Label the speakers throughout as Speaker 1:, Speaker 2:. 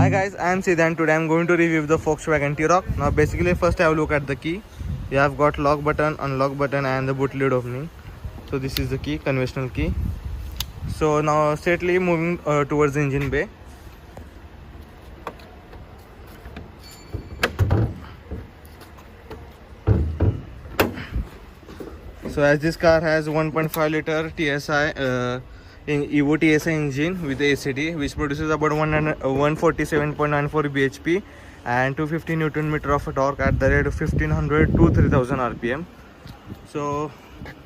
Speaker 1: Hi guys, I am Sid and today I am going to review the Volkswagen T-Roc. Now basically first I have a look at the key. You have got lock button, unlock button and the boot lid opening. So this is the key, conventional key. So now straightly moving towards the engine bay. So as this car has 1.5 liter TSI Evo TSI engine with ACT which produces about 147.94 bhp and 250 Newton meter of torque at the rate of 1500 to 3000 rpm. So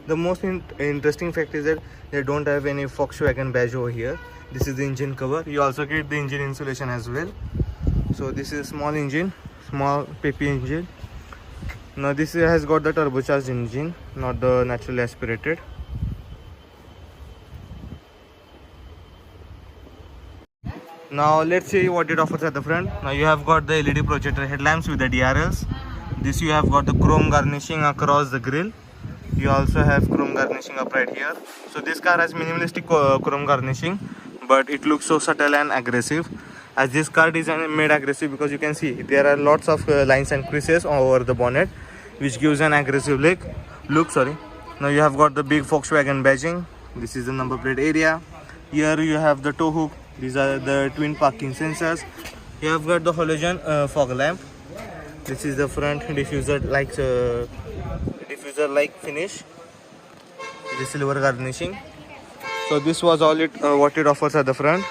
Speaker 1: the most interesting fact is that they don't have any Volkswagen badge over here. This is the engine cover. You also get the engine insulation as well. So this is a small engine, small peppy engine. Now this has got the turbocharged engine, not the naturally aspirated. Now let's see what it offers at the front. Now you have got the LED projector headlamps with the DRLs. This you have got the chrome garnishing across the grille. You also have chrome garnishing up right here. So this car has minimalistic chrome garnishing, but it looks so subtle and aggressive. As this car design made aggressive because you can see there are lots of lines and creases over the bonnet, which gives an aggressive look. Now you have got the big Volkswagen badging. This is the number plate area. Here you have the tow hook. These are the twin parking sensors. You have got the halogen fog lamp. This is the front diffuser like finish. The silver garnishing. So this was all what it offers at the front.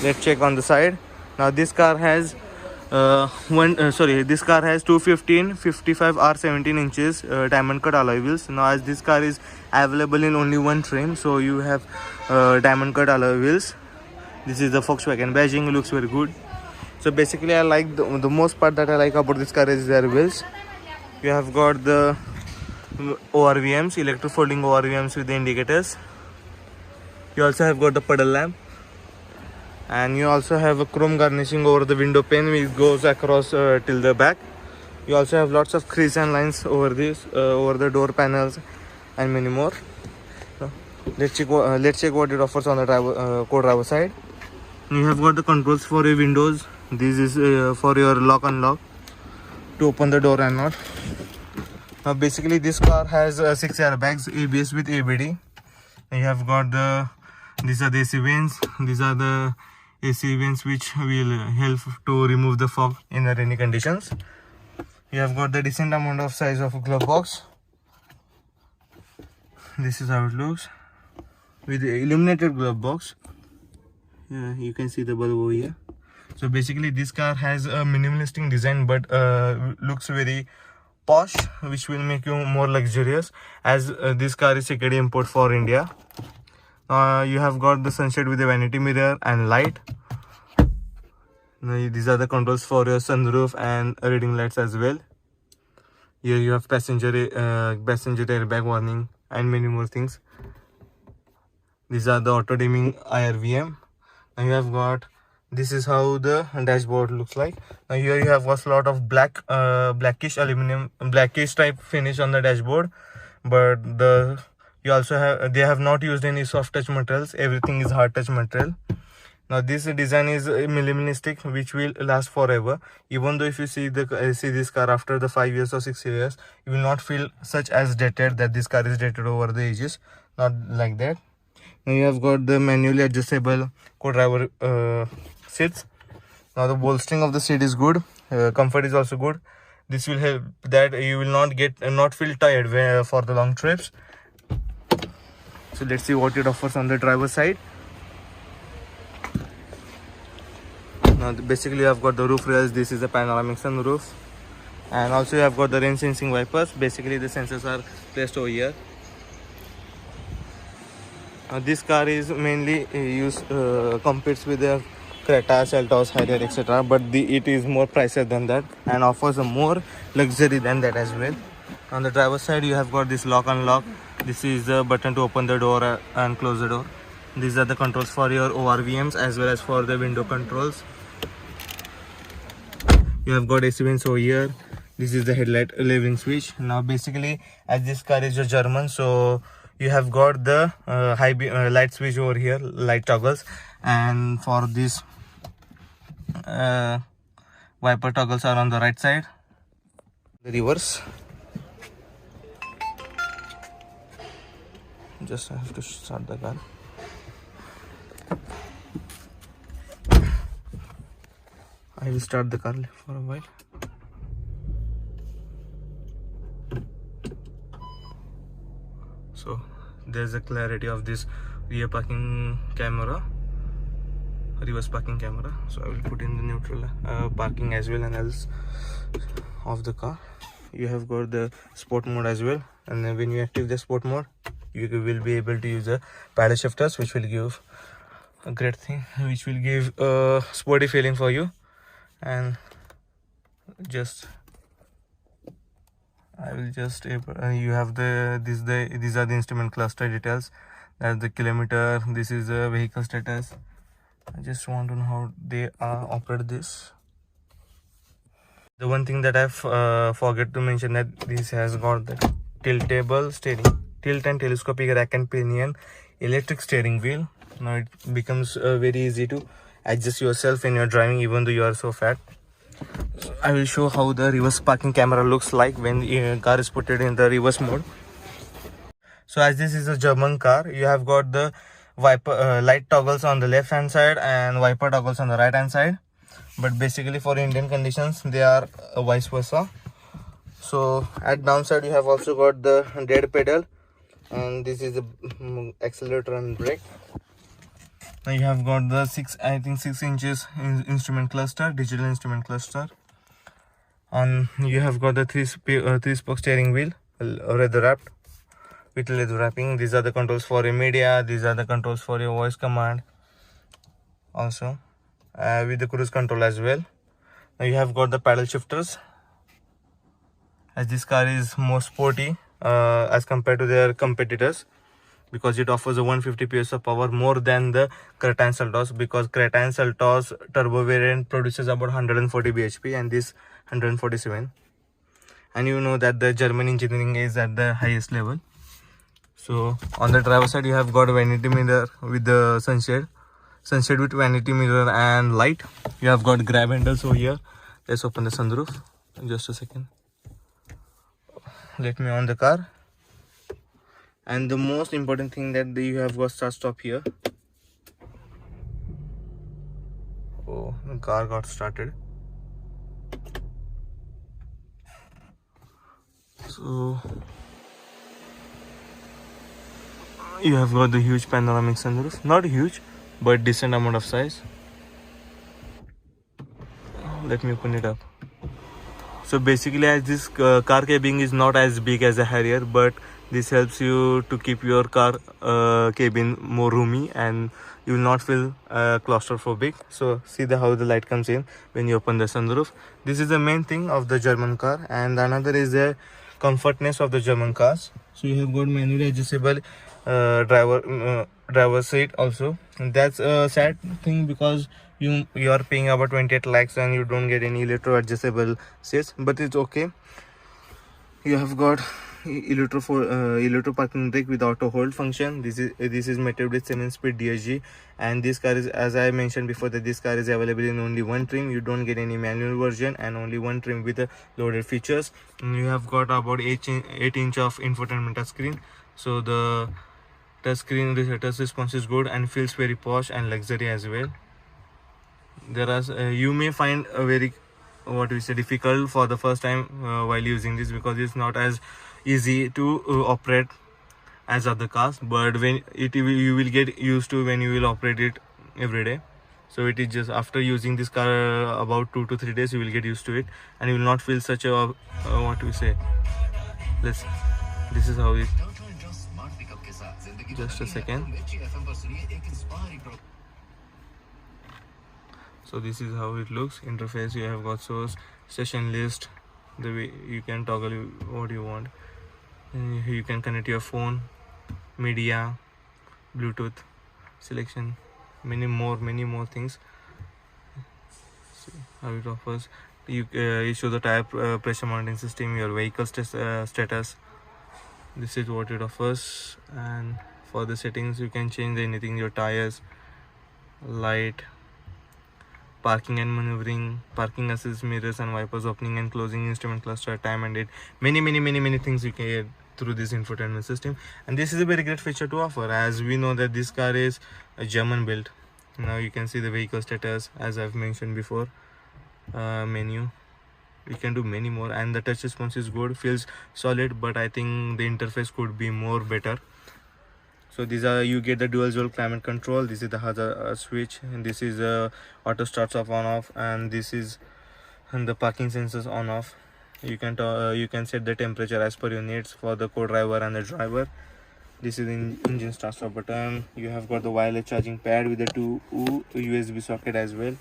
Speaker 1: Let's check on the side. Now this car has this car has 215 55 r 17 inches diamond cut alloy wheels. Now as this car is available in only one trim, so you have diamond cut alloy wheels. This is the Volkswagen badging, looks very good. So basically I like the most part that I like about this car is their wheels. You have got the ORVMs, electro folding ORVMs with the indicators. You also have got the puddle lamp. And you also have a chrome garnishing over the window pane which goes across till the back. You also have lots of crease and lines over over the door panels and many more. So let's check what it offers on the co-driver side. You have got the controls for your windows. This is for your lock unlock to open the door and not. Now basically this car has 6 airbags, ABS with ABD. And you have got these are the AC vents. These are the AC vents which will help to remove the fog in the rainy conditions. You have got the decent amount of size of a glove box. This is how it looks with the illuminated glove box. You can see the bulb over here. So basically this car has a minimalistic design but looks very posh, which will make you more luxurious as this car is second import for India. You have got the sunshade with a vanity mirror and light. These are the controls for your sunroof and reading lights as well. Here you have passenger airbag warning and many more things. These are the auto dimming IRVM. Now you have got, this is how the dashboard looks like. Now here you have got a lot of blackish type finish on the dashboard, but you also have, they have not used any soft touch materials. Everything is hard touch material. Now this design is minimalistic, which will last forever. Even though if you see this car after the 5 years or 6 years, you will not feel such as dated, that this car is dated over the ages. Not like that. Now you have got the manually adjustable co-driver seats. Now the bolstering of the seat is good. Comfort is also good. This will help that you will not feel tired for the long trips. So let's see what it offers on the driver's side. Now basically you have got the roof rails. This is a panoramic sunroof, and also you have got the rain sensing wipers. Basically the sensors are placed over here. This car is mainly competes with the Creta, Seltos, Harrier, etc. But it is more pricier than that and offers a more luxury than that as well. On the driver's side you have got this lock unlock. This is the button to open the door and close the door. These are the controls for your ORVMs as well as for the window controls. You have got AC vents over here. This is the headlight leveling switch. Now basically as this car is a German, so you have got the light switch over here, light toggles, and for this wiper toggles are on the right side. The reverse, just I have to start the car. I will start the car for a while. So there's a clarity of this rear parking camera, reverse parking camera. So I will put in the neutral parking as well, and else of the car. You have got the sport mode as well, and then when you activate the sport mode, you will be able to use the paddle shifters, which will give a great thing, which will give a sporty feeling for you. And just I will just you have these are the instrument cluster details. That's the kilometer. This is the vehicle status. I just want to know how they operate this. The one thing that I've forget to mention, that this has got the tiltable steering, tilt and telescopic rack and pinion, electric steering wheel. Now it becomes very easy to adjust yourself when you're driving, even though you are so fat. So I will show how the reverse parking camera looks like when the car is put in the reverse mode. So as this is a German car, you have got the wiper light toggles on the left hand side and wiper toggles on the right hand side, but basically for Indian conditions they are vice versa. So at downside you have also got the dead pedal, and this is the accelerator and brake. Now you have got the 6 inches instrument cluster, digital instrument cluster. On you have got the three-spoke steering wheel, leather wrapped with leather wrapping. These are the controls for your media. These are the controls for your voice command. Also, with the cruise control as well. Now you have got the paddle shifters, as this car is more sporty as compared to their competitors, because it offers a 150 PS of power more than the Creta and Seltos, because Creta and Seltos turbo variant produces about 140 bhp and this 147, and you know that the German engineering is at the highest level. So on the driver side you have got a vanity mirror with the sunshade with vanity mirror and light. You have got grab handles over here. Let's open the sunroof. Just a second. Let me on the car. And the most important thing, that you have got start stop here. Oh, the car got started. So you have got the huge panoramic sunroof, not huge but decent amount of size. Let me open it up. So basically, as this car cabin is not as big as a Harrier, but this helps you to keep your car cabin more roomy and you will not feel claustrophobic. So see how the light comes in when you open the sunroof. This is the main thing of the German car, and another is the comfortness of the German cars. So you have got manually adjustable driver seat also, and that's a sad thing because you are paying about 28 lakhs and you don't get any electro adjustable seats, but it's okay. You have got electro parking brake with auto hold function. This is mated with 7-speed DSG, and this car is, as I mentioned before, that this car is available in only one trim. You don't get any manual version, and only one trim with loaded features. And you have got about 8-inch of infotainment touch screen. So the touch screen response is good and feels very posh and luxury as well. There are you may find a very difficult for the first time while using this, because it's not as easy to operate as other cars, but when you will get used to when you will operate it every day. So it is just after using this car about 2 to 3 days you will get used to it, and you will not feel such a this is how it. Just a second. So this is how it looks. Interface, you have got source, session list, the way you can toggle what you want. You can connect your phone, media, Bluetooth, selection, many more things. See how it offers. You show the tire pressure monitoring system, your vehicle status. This is what it offers, and for the settings you can change anything, your tires, light, parking and maneuvering, parking assist, mirrors and wipers, opening and closing, instrument cluster, time and date, many things you can get through this infotainment system. And this is a very great feature to offer, as we know that this car is a German built. Now you can see the vehicle status, as I've mentioned before. Menu, you can do many more, and the touch response is good, feels solid, but I think the interface could be more better. So these are, you get the dual zone climate control. This is the hazard switch, and this is auto starts off on off, and this is the parking sensors on off. You can set the temperature as per your needs for the co-driver and the driver. This is the engine start stop button. You have got the wireless charging pad with the 2 USB socket as well.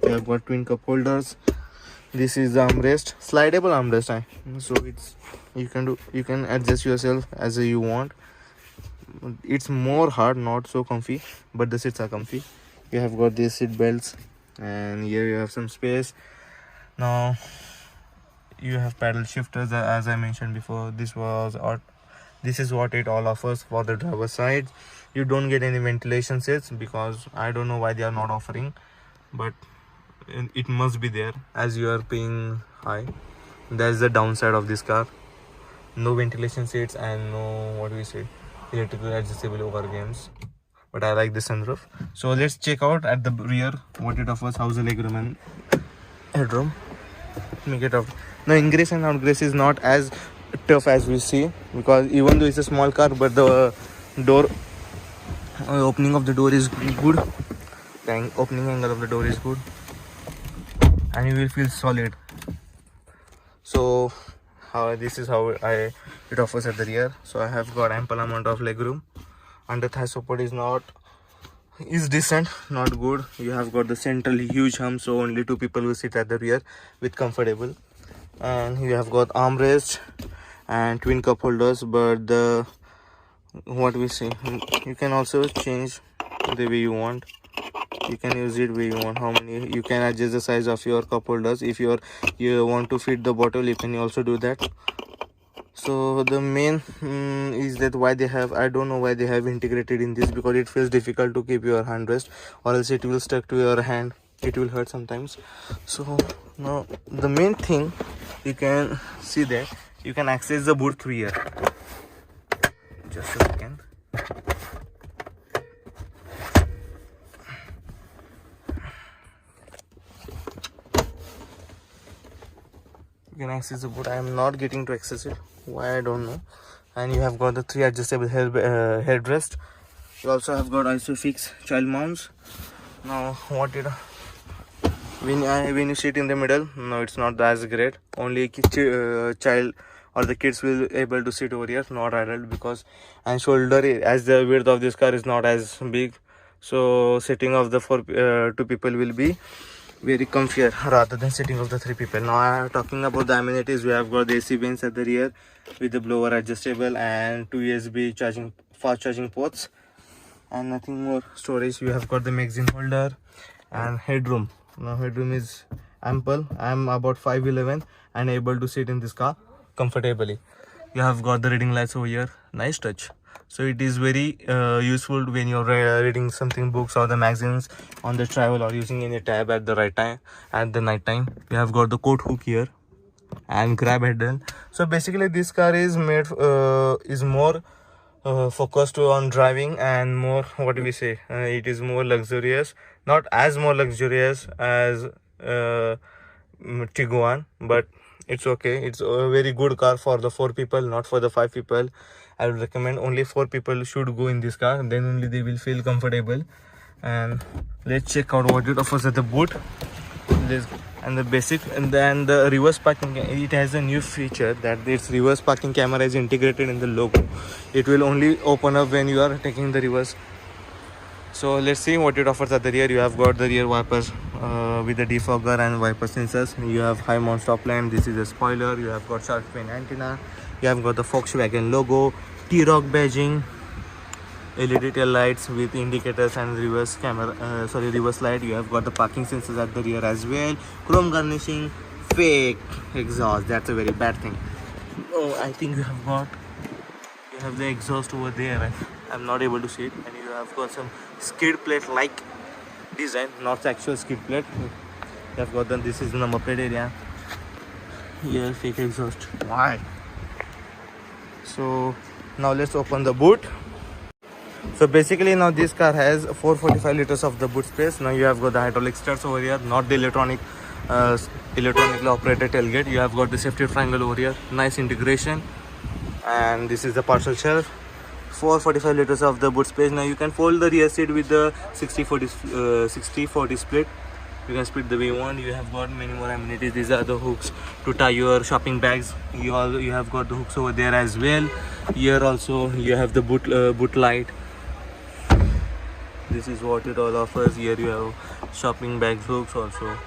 Speaker 1: You have got twin cup holders. This is the armrest, slidable armrest. So it's you can adjust yourself as you want. It's more hard, not so comfy, but the seats are comfy. You have got these seat belts, and here you have some space. Now you have paddle shifters, as I mentioned before. This is what it all offers for the driver side. You don't get any ventilation seats, because I don't know why they are not offering, but it must be there as you are paying high. That's the downside of this car. No ventilation seats and no, what do we say, electrical adjustable over games. But I like the sunroof. So let's check out at the rear what it offers. How's the legroom and headroom. Make it up. Now ingress and outgress is not as tough as we see, because even though it's a small car, but the door opening of the door is good. The opening angle of the door is good, and you will feel solid. So this is how it offers at the rear. So I have got ample amount of legroom. Under thigh support is decent, not good. You have got the central huge hump, so only 2 people will sit at the rear with comfortable. And you have got armrest and twin cup holders, but you can also change the way you want. You can use it where you want. You can adjust the size of your cup holders. If you want to fit the bottle, you can also do that. So the main is that I don't know why they have integrated in this, because it feels difficult to keep your hand rest, or else it will stuck to your hand. It will hurt sometimes. So now the main thing, you can see that you can access the boot through here. Just a second. You can access the boot. I am not getting to access it. Why, I don't know. And you have got the 3 adjustable headrest. You also have got ISOFIX child mounts. Now when you sit in the middle, no, it's not as great. Only child or the kids will able to sit over here, not adult, because and shoulder, as the width of this car is not as big, so sitting of the 2 people will be very comfier rather than sitting of the 3 people. Now I am talking about the amenities. We have got the AC vents at the rear with the blower adjustable and 2 USB fast charging ports, and nothing more. Storage, you have got the magazine holder and headroom. Now headroom is ample. I am about 5'11" and able to sit in this car comfortably. You have got the reading lights over here. Nice touch. So it is very useful when you're reading something, books or the magazines on the travel, or using any tab at the right time at the night time. You have got the coat hook here and grab handle. So basically this car is made is more focused on driving, and more, what do we say, it is more luxurious, not as more luxurious as Tiguan, but it's okay. It's a very good car for the 4 people, not for the 5 people. I would recommend only 4 people should go in this car, then only they will feel comfortable. And let's check out what it offers at the boot. And the basic, and then the reverse parking, it has a new feature that its reverse parking camera is integrated in the logo. It will only open up when you are taking the reverse. So let's see what it offers at the rear. You have got the rear wipers with the defogger and wiper sensors. You have high mount stop lamp. This is a spoiler. You have got shark fin antenna. You have got the Volkswagen logo, T-Roc badging, LED tail lights with indicators and reverse reverse light. You have got the parking sensors at the rear as well. Chrome garnishing, fake exhaust. That's a very bad thing. Oh, I think you have the exhaust over there. I'm not able to see it. And you have got some skid plate like design, not actual skid plate. have got the, this is the number plate area. Here fake exhaust. Why? So now let's open the boot. So basically now this car has 445 liters of the boot space. Now you have got the hydraulic struts over here, not the electronically operated tailgate. You have got the safety triangle over here, nice integration. And this is the parcel shelf. 445 liters of the boot space. Now you can fold the rear seat with the 60-40 split. You can split the way you want. You have got many more amenities. These are the hooks to tie your shopping bags. You have got the hooks over there as well. Here also you have the boot light. This is what it all offers. Here you have shopping bags hooks also.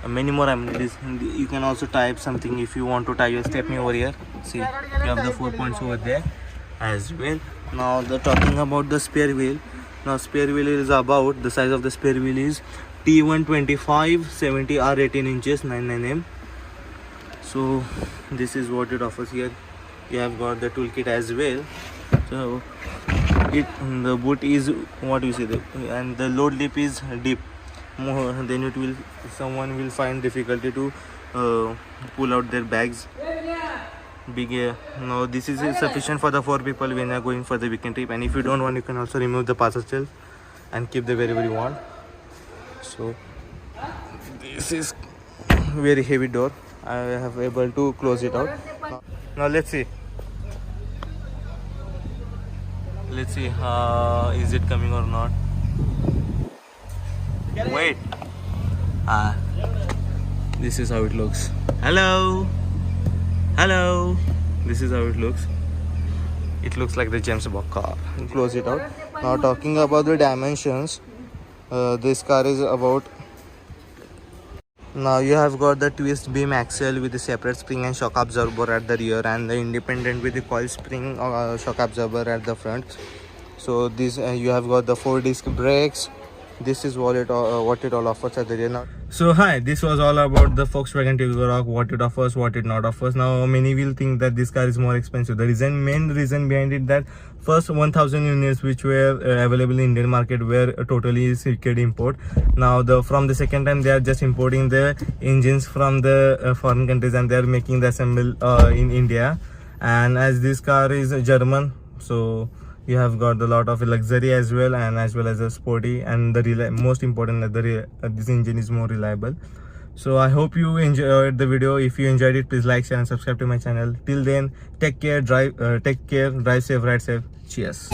Speaker 1: Many more amenities. You can also tie up something if you want to tie your stepney over here. See, you have the 4 points over there as well. Now talking about the spare wheel. Now spare wheel is about, the size of the spare wheel is T125 70 R18 inches 99mm. So this is what it offers here. You have got the toolkit as well. So the boot is what you say, and the load lip is deep. More then it will, someone will find difficulty to pull out their bags. Big now this is sufficient for the 4 people when you are going for the weekend trip. And if you don't want, you can also remove the parcel shelf and keep the wherever you want. So this is very heavy door. I have able to close it out. Now let's see is it coming or not. Wait, this is how it looks. Hello, this is how it looks. It looks like the James Bond car. Close it out. Now talking about the dimensions, this car is about, now you have got the twist beam axle with the separate spring and shock absorber at the rear, and the independent with the coil spring shock absorber at the front. So this you have got the 4-disc brakes. This is what it all offers at the rear. Now, so hi, this was all about the Volkswagen Tiguan, what it offers, what it not offers. Now many will think that this car is more expensive. The main reason behind it, that first 1000 units which were available in Indian market were totally secret import. Now from the second time they are just importing the engines from the foreign countries, and they are making the assemble in India. And as this car is German, so you have got a lot of luxury as well, and as well as a sporty, and the most important that this engine is more reliable. So I hope you enjoyed the video. If you enjoyed it, please like, share and subscribe to my channel. Till then, take care, drive safe, ride safe. Cheers.